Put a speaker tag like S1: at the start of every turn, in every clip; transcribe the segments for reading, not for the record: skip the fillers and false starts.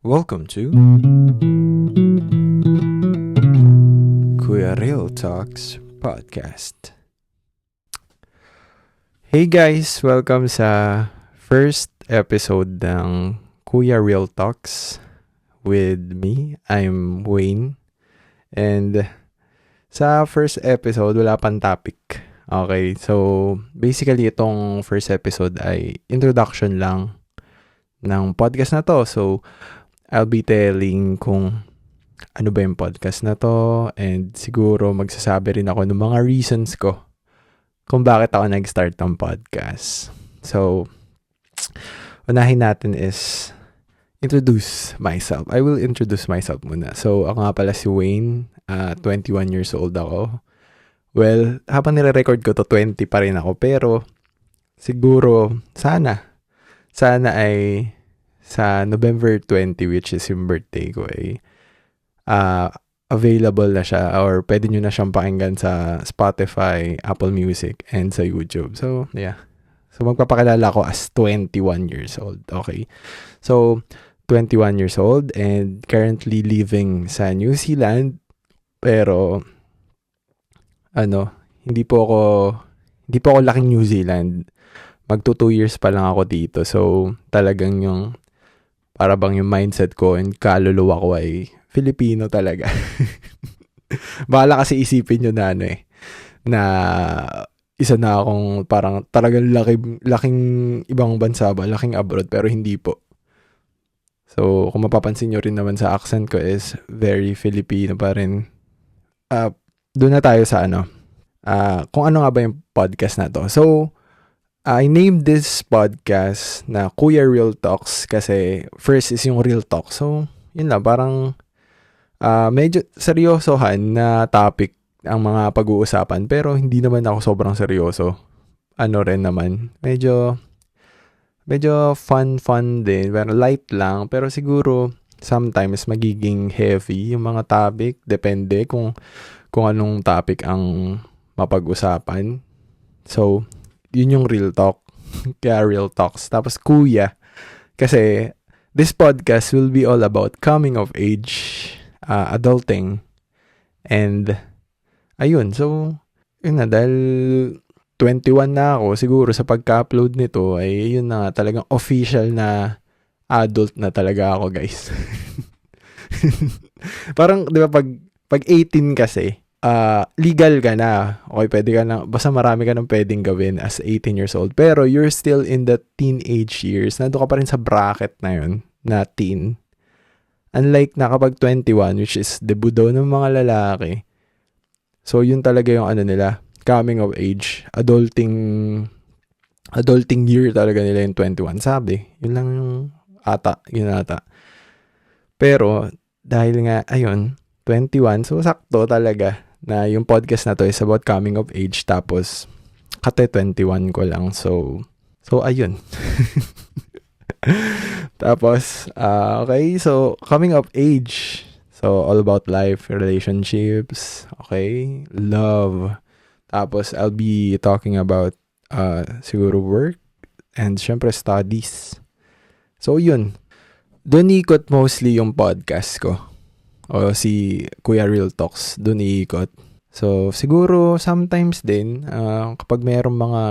S1: Welcome to Kuya Real Talks Podcast. Hey guys! Welcome sa first episode ng Kuya Real Talks with me. I'm Wayne. And sa first episode, wala pang topic. Okay, so basically itong first episode ay introduction lang ng podcast na to. So, I'll be telling kung ano ba yung podcast na to and siguro magsasabi rin ako ng mga reasons ko kung bakit ako nag-start ng podcast. So, unahin natin is introduce myself. I will introduce myself muna. So, ako nga pala si Wayne, 21 years old ako. Well, habang nire-record ko to 20 pa rin ako pero siguro sana ay sa November 20, which is yung birthday ko, ay available na siya or pwede nyo na siyang pakinggan sa Spotify, Apple Music, and sa YouTube. So, yeah. So, magpapakilala ko as 21 years old. Okay. So, 21 years old and currently living sa New Zealand. Pero, hindi po ako laking New Zealand. Magto 2 years pa lang ako dito. So, talagang para bang yung mindset ko and kaluluwa ko ay Filipino talaga. Baka kasi isipin nyo na isa na akong parang talagang laking ibang bansa ba, laking abroad, pero hindi po. So, kung mapapansin nyo rin naman sa accent ko is very Filipino pa rin. Doon na tayo sa kung ano nga ba yung podcast na to. So, I named this podcast na Kuya Real Talks kasi first is yung real talk. So, yun lang. Parang medyo seryosohan na topic ang mga pag-uusapan pero hindi naman ako sobrang seryoso. Ano rin naman. Medyo fun din. Pero light lang. Pero siguro sometimes magiging heavy yung mga topic. Depende kung anong topic ang mapag-usapan. So, yun yung real talk. Kaya real talks. Tapos kuya. Kasi this podcast will be all about coming of age, adulting. And ayun. So, yun na. Dahil 21 na ako, siguro sa pagka-upload nito, ay yun na nga, talagang official na adult na talaga ako, guys. Parang, di ba, pag 18 kasi, legal ka na. Okay, pwede ka na, basta marami ka nang pwedeng gawin as 18 years old. Pero you're still in the teenage years. Nandun ka pa rin sa bracket na yun, na teen. Unlike na kapag 21, which is debut daw ng mga lalaki. So, yun talaga yung nila, coming of age. Adulting year talaga nila yung 21. Sabi, yun lang yung yun ata. Pero, dahil nga, ayun, 21, so sakto talaga na yung podcast na to is about coming of age tapos kate 21 ko lang. So ayun. Tapos, okay, so coming of age. So, all about life, relationships, okay, love. Tapos, I'll be talking about siguro work and syempre studies. So, yun. Doon ikot mostly yung podcast ko. O si Kuya Real Talks, doon iikot. So, siguro sometimes din, kapag mayroong mga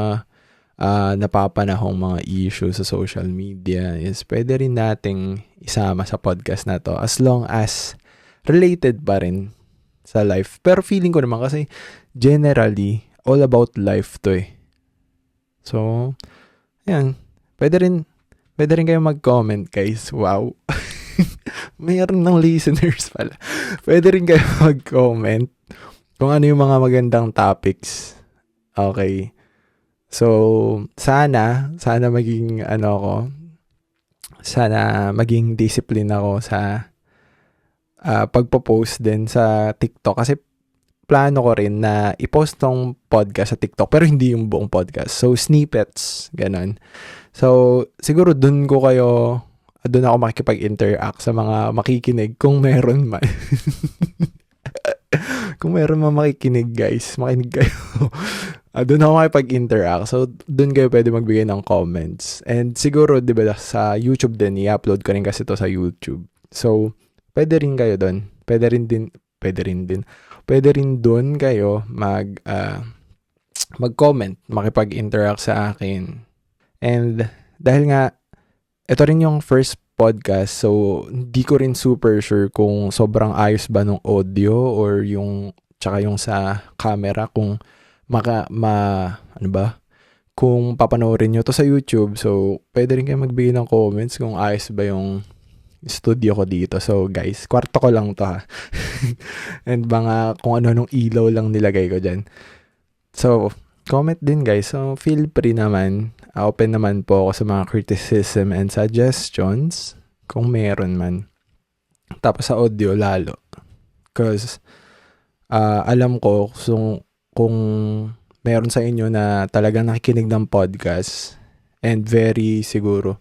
S1: napapanahong mga issues sa social media, is pwede rin nating isama sa podcast na to as long as related pa rin sa life. Pero feeling ko naman kasi generally, all about life to eh. So, yan. Pwede rin kayo mag-comment, guys. Wow. Mayroon ng listeners pala. Pwede rin kayo mag-comment kung ano yung mga magandang topics. Okay. So, sana maging sana maging discipline ako sa pagpo-post din sa TikTok. Kasi plano ko rin na i-post tong podcast sa TikTok pero hindi yung buong podcast. So, snippets, ganun. So, siguro doon ako makikipag-interact sa mga makikinig kung meron man. Kung meron man makikinig, guys, makinig kayo. Doon ako makipag-interact. So, doon kayo pwede magbigay ng comments. And siguro, di ba, sa YouTube din, i-upload ko rin kasi to sa YouTube. So, pwede rin kayo doon. Pwede rin doon kayo mag-comment, makipag-interact sa akin. And dahil nga, ito rin yung first podcast, so hindi ko rin super sure kung sobrang ayos ba nung audio or tsaka yung sa camera, kung kung papanoorin nyo to sa YouTube. So, pwede rin kayo magbigay ng comments kung ayos ba yung studio ko dito. So, guys, kwarto ko lang to ha. And mga kung ano-anong ilaw lang nilagay ko dyan. So, comment din guys. So, feel free naman. Open naman po ako sa mga criticism and suggestions kung meron man. Tapos sa audio lalo. Because alam ko kung meron sa inyo na talagang nakikinig ng podcast and very siguro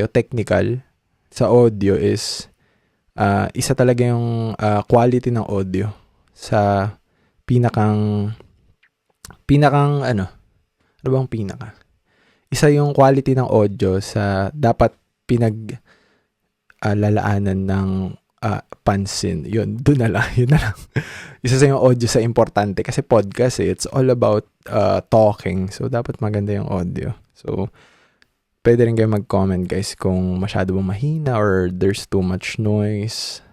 S1: technical sa audio is isa talaga yung quality ng audio sa pinakang isa yung quality ng audio sa dapat lalaanan ng pansin. Yun na lang. Isa sa yung audio sa importante kasi podcast it's all about talking. So, dapat maganda yung audio. So, pwede rin kayo mag-comment guys kung masyado bang mahina or there's too much noise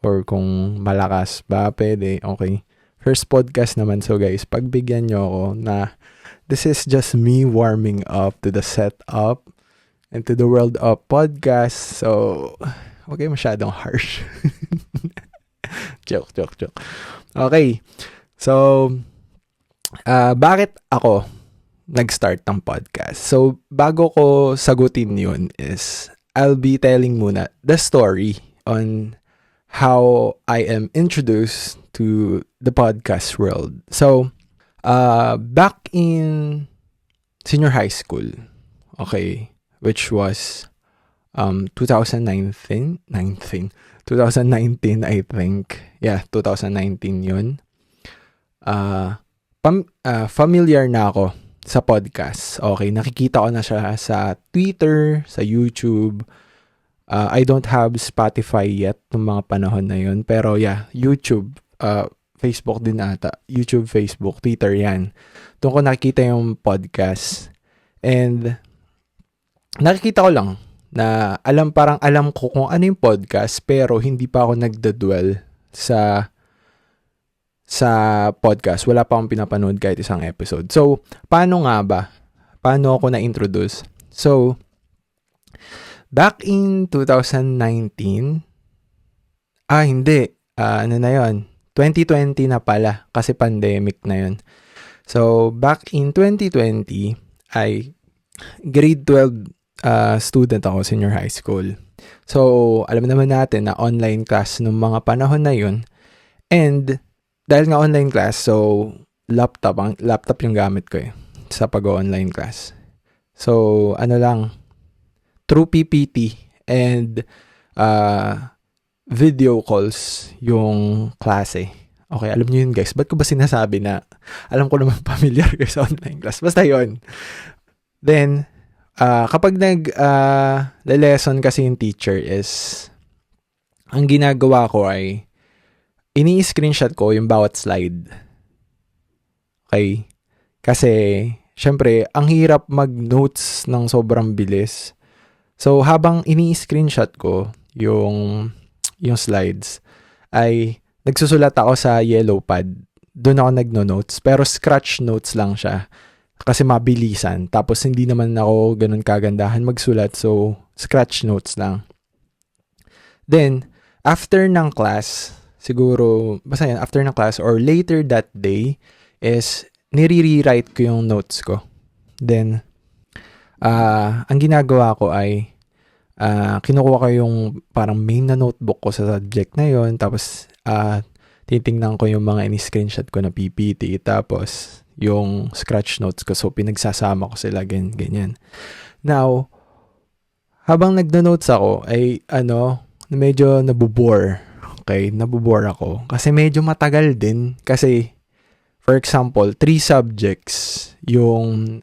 S1: or kung malakas ba, pwede. Okay. First podcast naman. So, guys, pagbigyan nyo ako na this is just me warming up to the setup and to the world of podcast. So, okay, masyadong harsh. Joke. Okay. So, bakit ako nag-start ng podcast? So, bago ko sagutin yun is, I'll be telling muna the story on how I am introduced to the podcast world. So, back in senior high school, okay, which was 2019, I think. Yeah, 2019 yun. Familiar na ako sa podcast. Okay, nakikita ko na siya sa Twitter, sa YouTube. I don't have Spotify yet nung mga panahon na yun. Pero yeah, YouTube, Facebook din ata. YouTube, Facebook, Twitter, yan. Doon ko nakikita yung podcast. And nakikita ko lang na alam ko kung ano yung podcast, pero hindi pa ako nagdadwell sa podcast. Wala pa akong pinapanood kahit isang episode. So, paano nga ba? Paano ako na-introduce? So, back in 2019, hindi. Ano na yun? 2020 na pala kasi pandemic na yun. So, back in 2020, ay grade 12 student ako, senior high school. So, alam naman natin na online class nung mga panahon na yun. And, dahil nga online class, so, laptop yung gamit ko sa pag-online class. So, through PPT and video calls yung klase. Okay, alam niyo yun guys. Ba't ko ba sinasabi na alam ko naman familiar kayo sa online class? Basta yun. Then, kapag nag-lesson kasi yung teacher is, ang ginagawa ko ay, ini-screenshot ko yung bawat slide. Okay? Kasi, syempre, ang hirap mag-notes ng sobrang bilis. So, habang ini-screenshot ko yung slides, ay nagsusulat ako sa yellow pad. Doon ako nagno-notes. Pero scratch notes lang siya. Kasi mabilisan. Tapos hindi naman ako ganun kagandahan magsulat. So, scratch notes lang. Then, after ng class, siguro, basta yan, after ng class or later that day, is nire-rewrite ko yung notes ko. Then, ang ginagawa ko ay, kinukuha ko yung parang main na notebook ko sa subject na yon. Tapos, titingnan ko yung mga in-screenshot ko na PPT. Tapos, yung scratch notes ko. So, pinagsasama ko sila, ganyan. Now, habang nagda-notes ako, ay, medyo nabubore. Okay, nabubore ako. Kasi medyo matagal din. Kasi, for example, 3 subjects yung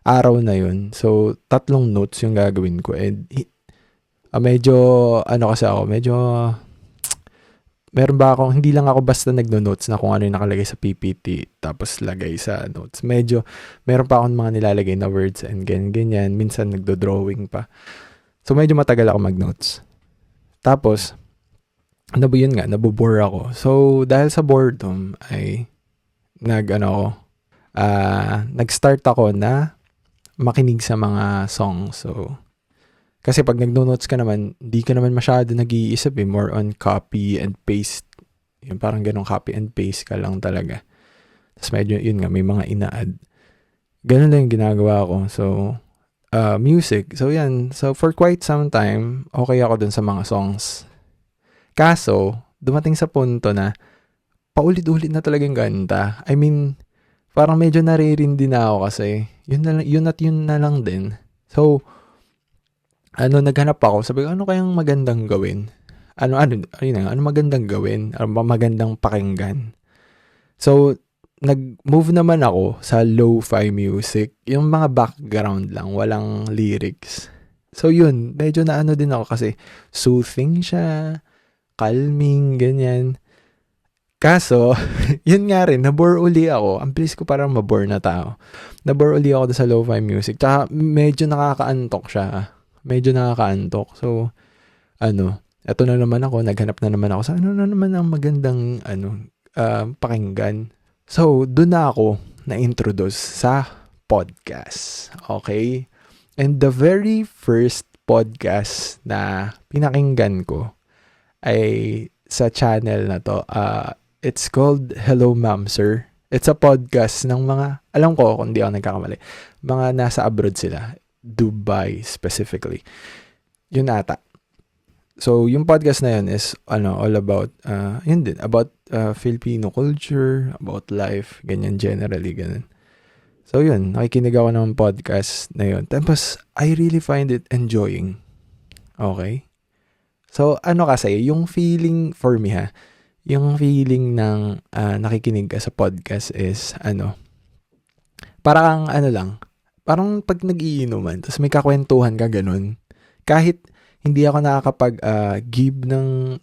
S1: araw na yun. So, 3 notes yung gagawin ko. And, Medyo, kasi ako, medyo, meron ba akong, hindi lang ako basta nagno-notes na kung ano yung nakalagay sa PPT, tapos lagay sa notes. Medyo, meron pa akong mga nilalagay na words and ganyan. Minsan nagdo-drawing pa. So, medyo matagal ako mag-notes. Tapos, yun nga, nabobore ako. So, dahil sa boredom, ay, nag-start ako na makinig sa mga songs. So, kasi pag nagno-notes ka naman, hindi ka naman masyado nag-iisip more on copy and paste. Yung parang ganong copy and paste ka lang talaga. Tapos medyo, yun nga, may mga ina-add. Ganun lang yung ginagawa ko. So, music. So, yan. So, for quite some time, okay ako dun sa mga songs. Kaso, dumating sa punto na, paulit-ulit na talagang ganda. I mean, parang medyo naririndi na ako kasi, yun na lang din. So, naghanap ako. Sabi ko, ano kayang magandang gawin? Ano magandang gawin? Ano magandang pakinggan? So, nag-move naman ako sa lo-fi music. Yung mga background lang, walang lyrics. So, yun. Medyo din ako kasi soothing siya, calming, ganyan. Kaso, yun nga rin, nabore uli ako. Ang bilis ko parang mabore na tao. Nabore uli ako sa lo-fi music. Tsaka, medyo nakakaantok siya. So, eto na naman ako, naghanap na naman ako sa ano na naman ang magandang, pakinggan. So, doon na ako na-introduce sa podcast. Okay? And the very first podcast na pinakinggan ko ay sa channel na to. It's called Hello Ma'am Sir. It's a podcast ng mga, alam ko kung di ako nagkakamali, mga nasa abroad sila. Dubai specifically. Yun ata. So, yung podcast na yun is all about about Filipino culture, about life, ganyan generally, ganun. So, yun, nakikinig ako ng podcast na yun. Tapos, I really find it enjoying. Okay? So, kasi, yung feeling for me yung feeling ng nakikinig ka sa podcast is, parang lang, parang pag nag-iinuman, tapos may kakwentuhan ka ganun, kahit hindi ako nakakapag-give ng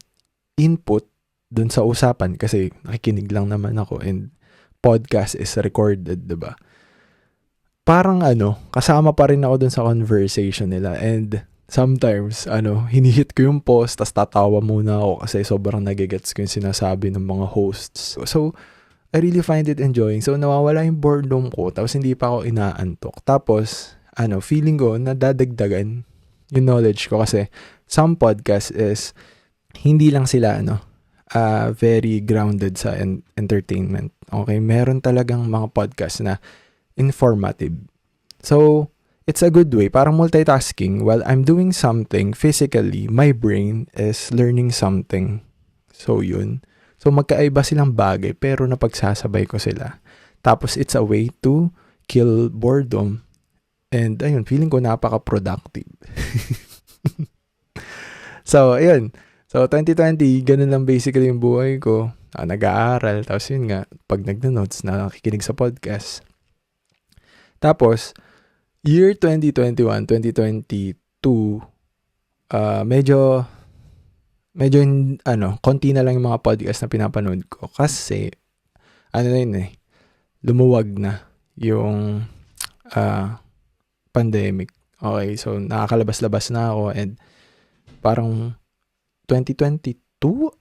S1: input dun sa usapan kasi nakikinig lang naman ako and podcast is recorded, diba? Parang kasama pa rin ako dun sa conversation nila and sometimes, hinihit ko yung pause tas tatawa muna ako kasi sobrang nagigets ko yung sinasabi ng mga hosts. So, I really find it enjoying. So, nawawala yung boredom ko, tapos hindi pa ako inaantok. Tapos, feeling ko, nadadagdagan yung knowledge ko kasi some podcast is, hindi lang sila, very grounded sa entertainment. Okay? Meron talagang mga podcast na informative. So, it's a good way. Parang multitasking. While I'm doing something physically, my brain is learning something. So, yun. So, magkaiba silang bagay, pero napagsasabay ko sila. Tapos, it's a way to kill boredom. And, ayun, feeling ko napaka-productive. So, ayun. So, 2020, ganun lang basically yung buhay ko. Nag-aaral. Tapos, yun nga, pag nagna-notes, nakikinig sa podcast. Tapos, year 2021, 2022, medyo konti na lang yung mga podcast na pinapanood ko kasi lumuwag na yung pandemic. Okay, so nakakalabas-labas na ako and parang 2022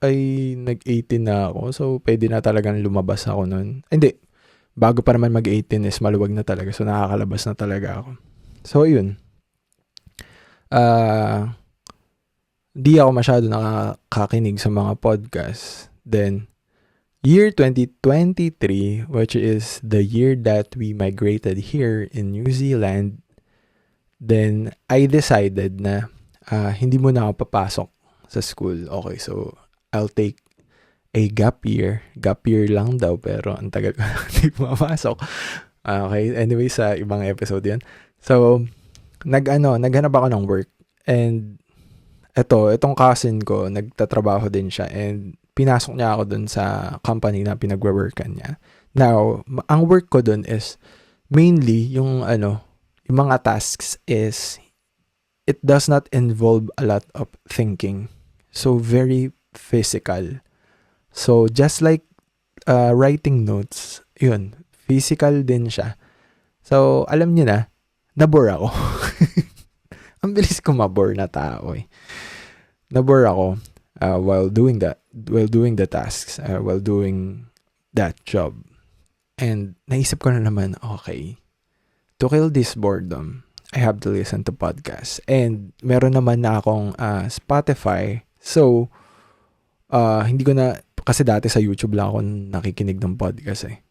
S1: ay nag-18 na ako. So pwede na talagang lumabas ako nun. Hindi, bago pa naman mag-18 is maluwag na talaga. So nakakalabas na talaga ako. So yun. Di ako masyado nakakakinig sa mga podcast. Then, year 2023, which is the year that we migrated here in New Zealand, then I decided na hindi mo na ako papasok sa school. Okay, so I'll take a gap year. Gap year lang daw, pero ang tagal ko hindi pumapasok. Okay, anyway, sa ibang episode yan. So, naghanap ako ng work. And itong cousin ko, nagtatrabaho din siya and pinasok niya ako dun sa company na pinagwe-workan niya. Now, ang work ko dun is mainly yung mga tasks is it does not involve a lot of thinking. So, very physical. So, just like writing notes, yun, physical din siya. So, alam niyo na, nabore ako. Ang bilis ko mabore na tao eh. Nabore ako while doing the tasks, while doing that job. And naisip ko na naman, okay, to kill this boredom, I have to listen to podcasts. And meron naman na akong Spotify. So, hindi ko na, kasi dati sa YouTube lang ako nakikinig ng podcast eh.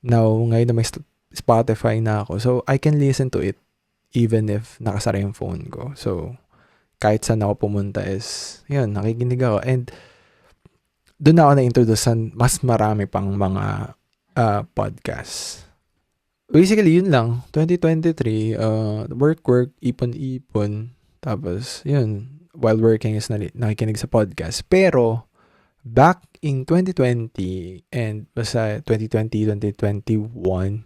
S1: Now, ngayon na may Spotify na ako. So, I can listen to it even if nakasara yung phone ko. So, kahit saan ako pumunta is, yun, nakikinig ako. And, doon ako na-introduce sa mas marami pang mga podcasts. Basically, yun lang. 2023, work, ipon. Tapos, yun, while working is nakikinig sa podcast. Pero, back in 2020 and basta 2020, 2021,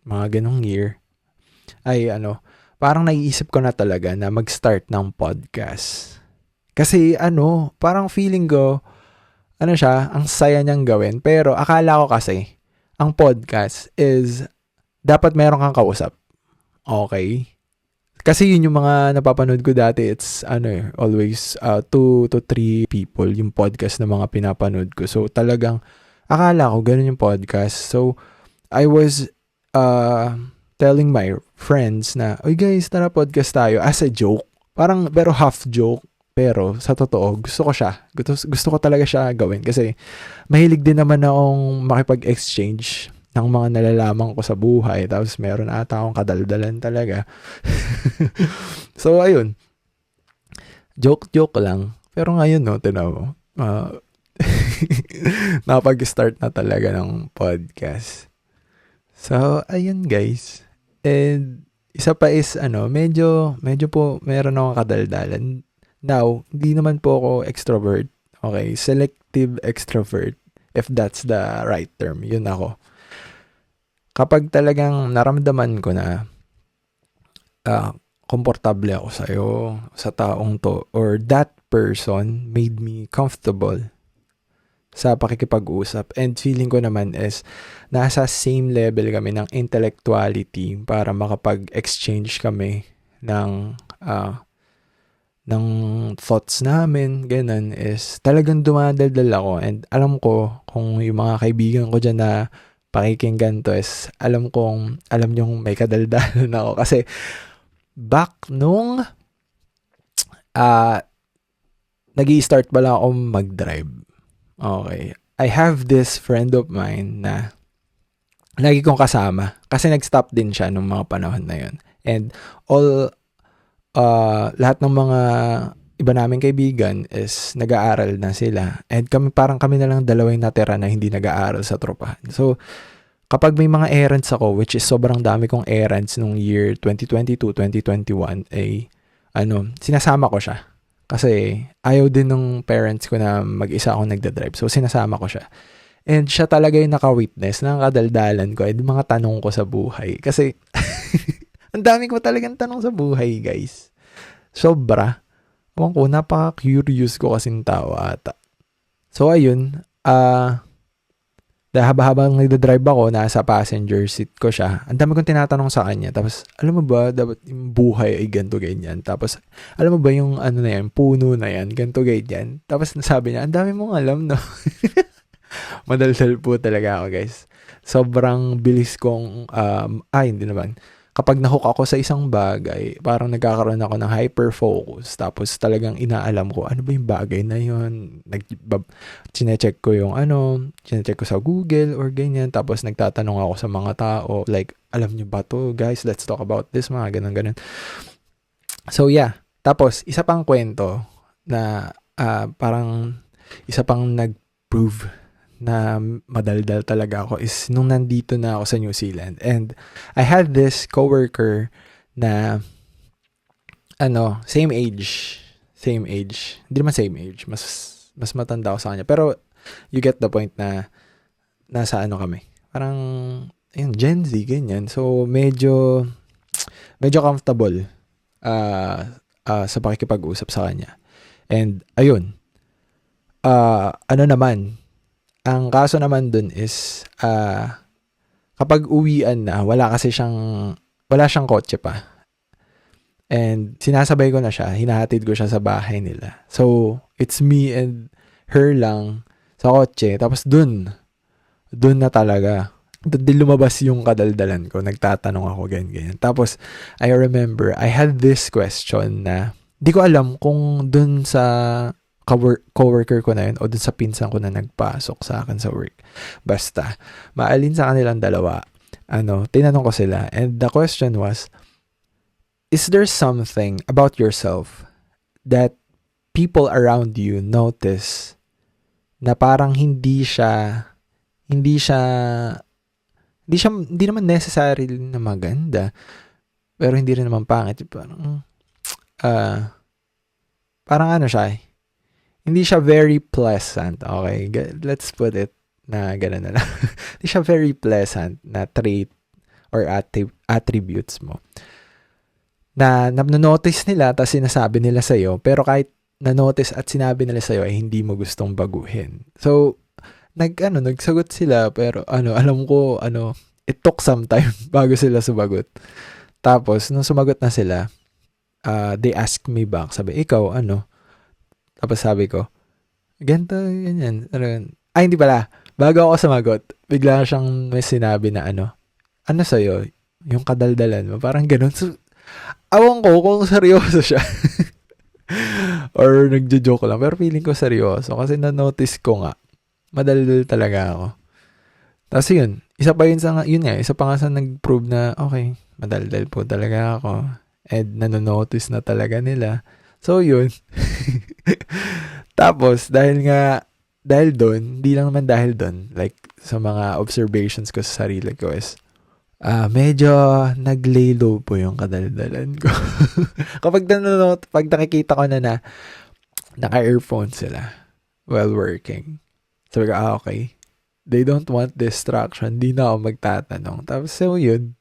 S1: mga ganong year, ay parang naiisip ko na talaga na mag-start ng podcast. Kasi parang feeling ko, ang saya niyang gawin. Pero akala ko kasi, ang podcast is, dapat meron kang kausap. Okay? Kasi yun yung mga napapanood ko dati, it's always 2 to 3 people yung podcast na mga pinapanood ko. So talagang, akala ko ganun yung podcast. So, I was telling my friends na, oy guys, tara podcast tayo as a joke. Parang, pero half joke. Pero, sa totoo, gusto ko siya. Gusto ko talaga siya gawin. Kasi, mahilig din naman akong makipag-exchange ng mga nalalaman ko sa buhay. Tapos, meron ata akong kadaldalan talaga. So, ayun. Joke lang. Pero ngayon, tinaw mo. Nakapag-start na talaga ng podcast. So, ayun guys. And, isa pa is, medyo po meron akong kadaldalan. Now, hindi naman po ako extrovert. Okay, selective extrovert. If that's the right term, yun ako. Kapag talagang naramdaman ko na komportable ako sa taong to, or that person made me comfortable sa pakikipag-usap. And feeling ko naman is nasa same level kami ng intellectuality para makapag-exchange kami ng thoughts namin, ganun, is talagang dumadaldal ako. And alam ko kung yung mga kaibigan ko dyan na pakikinggan to is alam nyong may kadaldalan ako. Kasi back nung nag-i-start pa lang ako mag-drive. Okay. I have this friend of mine na lagi kong kasama kasi nag-stop din siya nung mga panahon na yun. And lahat ng mga iba naming kaibigan is nag-aaral na sila. And kami na lang dalawa yung natira na hindi nag-aaral sa tropa. So, kapag may mga errands ako, which is sobrang dami kong errands nung year 2022, 2021, ay sinasama ko siya. Kasi ayaw din ng parents ko na mag-isa akong nagdadrive. So, sinasama ko siya. And siya talaga yung naka-witness ng kadaldalan ko at mga tanong ko sa buhay. Kasi, ang dami ko talagang tanong sa buhay, guys. Sobra. Ewan ko, napaka-curious ko kasing tao ata. So, ayun. Habang nagdadrive ako, nasa passenger seat ko siya. Ang dami kong tinatanong sa kanya. Tapos, alam mo ba, dapat yung buhay ay ganito, ganyan. Tapos, alam mo ba yung puno na yan, ganito, ganyan. Tapos, nasabi niya, ang dami mong alam, no? Madaldal po talaga ako, guys. Sobrang bilis kong, hindi naman. Kapag nahook ako sa isang bagay, parang nagkakaroon ako ng hyper-focus. Tapos talagang inaalam ko, ano ba yung bagay na yun? Chinecheck ko chinecheck ko sa Google or ganyan. Tapos nagtatanong ako sa mga tao, like, alam nyo ba to? Guys, let's talk about this, mga ganun. So yeah. Tapos, isa pang kwento na parang isa pang nag-prove na madaldal talaga ako is nung nandito na ako sa New Zealand. And I had this coworker na same age. Hindi naman same age. Mas matanda ako sa kanya. Pero you get the point na nasa kami. Parang Gen Z, ganyan. So medyo comfortable sa pakikipag-usap sa kanya. And ayun, ano naman, ang kaso naman dun is kapag uwian na, wala siyang kotse pa. And sinasabay ko na siya, hinahatid ko siya sa bahay nila. So, it's me and her lang sa kotse. Tapos dun na talaga. Doon din lumabas yung kadaldalan ko. Nagtatanong ako, ganyan. Tapos, I remember, I had this question na, di ko alam kung dun sa coworker ko na yun o dun sa pinsan ko na nagpasok sa akin sa work. Basta, maalin sa kanilang dalawa, tinanong ko sila. And the question was, is there something about yourself that people around you notice na parang hindi naman necessary na maganda, pero hindi rin naman pangit. Parang ano siya, hindi siya very pleasant. Okay, let's put it na gano'n na lang. Hindi siya very pleasant na trait or attributes mo. Na notice nila, tapos sinasabi nila sa'yo, pero kahit na-notice at sinabi nila sa'yo, ay hindi mo gustong baguhin. So, nagsagot sila, pero alam ko, it took some time bago sila sumagot. Tapos, nung sumagot na sila, they asked me back, sabi, ikaw, Tapos sabi ko, ganito, ganyan. Hindi pala, bago ako sumagot, bigla siyang may sinabi na ano sa'yo, yung kadaldalan mo, parang ganun. So, awan ko kung seryoso siya. Or nagjo-joke lang, pero feeling ko seryoso, kasi na-notice ko nga, madaldal talaga ako. Tapos yun, isa pa nga sa nag-prove na, okay, madaldal po talaga ako. And nanonotice na talaga nila. So yun. Tapos, dahil doon, hindi lang naman dahil doon, like, sa mga observations ko sa sarili ko is, medyo nag-lay low po yung kadaldalan ko. Pag nakikita ko na naka-earphone sila while working, sabi ko, okay. They don't want distraction. Hindi na ako magtatanong. Tapos, so yun,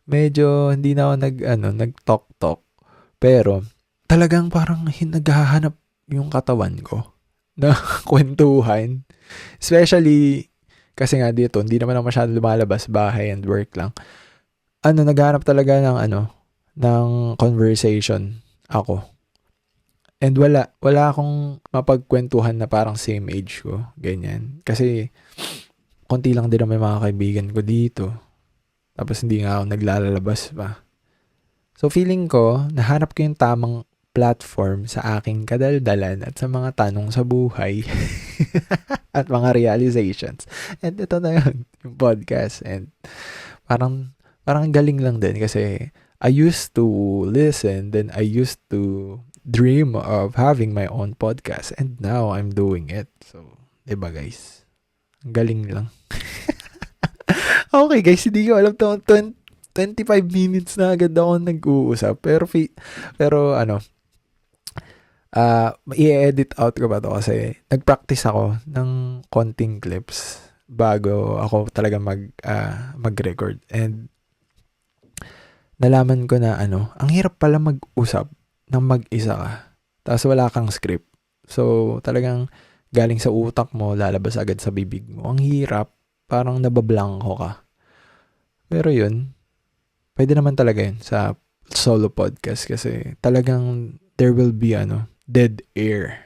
S1: medyo hindi na ako nag-talk-talk. Pero, talagang parang naghahanap yung katawan ko na kwentuhan. Especially, kasi nga dito, hindi naman ako masyado lumalabas, bahay and work lang. Naghahanap talaga ng conversation ako. And wala akong mapagkwentuhan na parang same age ko, ganyan. Kasi, konti lang din ang may mga kaibigan ko dito. Tapos hindi nga ako naglalabas pa. So, feeling ko, nahanap ko yung tamang platform sa aking kadaldalan at sa mga tanong sa buhay at mga realizations. And ito na yun, yung podcast. And parang galing lang din kasi I used to listen, then I used to dream of having my own podcast, and now I'm doing it. So, diba guys? Galing lang. Okay guys, hindi ko alam 25 minutes na agad ako nag-uusap. Pero i-edit out ko ba to kasi nag-practice ako ng konting clips bago ako talaga mag-record. And nalaman ko na ang hirap pala mag-usap nang mag-isa ka. Tapos wala kang script. So, talagang galing sa utak mo, lalabas agad sa bibig mo. Ang hirap, parang nabablangko ka. Pero yun, pwede naman talaga yun sa solo podcast kasi talagang there will be dead air.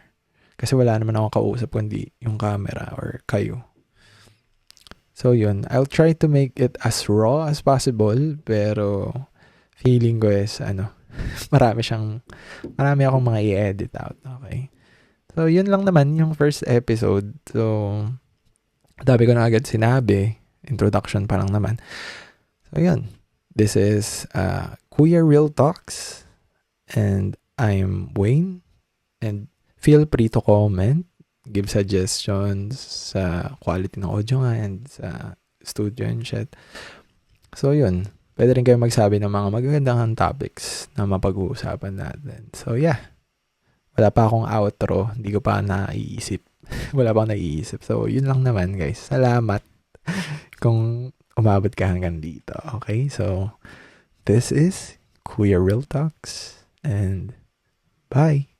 S1: Kasi wala naman akong kausap kundi yung camera or kayo. So yun, I'll try to make it as raw as possible, pero feeling ko is marami akong mga i-edit out. Okay. So yun lang naman yung first episode. So dami ko na agad sinabi, introduction pa lang naman. So yun, this is Kuya Real Talks, and I'm Wayne, and feel free to comment, give suggestions sa quality ng audio nga and sa studio and shit. So yun, pwede rin kayo magsabi ng mga magagandang topics na mapag-uusapan natin. So yeah, wala pa akong outro, hindi ko pa naiisip. Wala pa akong naiisip. So yun lang naman guys, salamat kung umabot ka hanggang dito. Okay, so this is Kuya Real Talks, and Bye!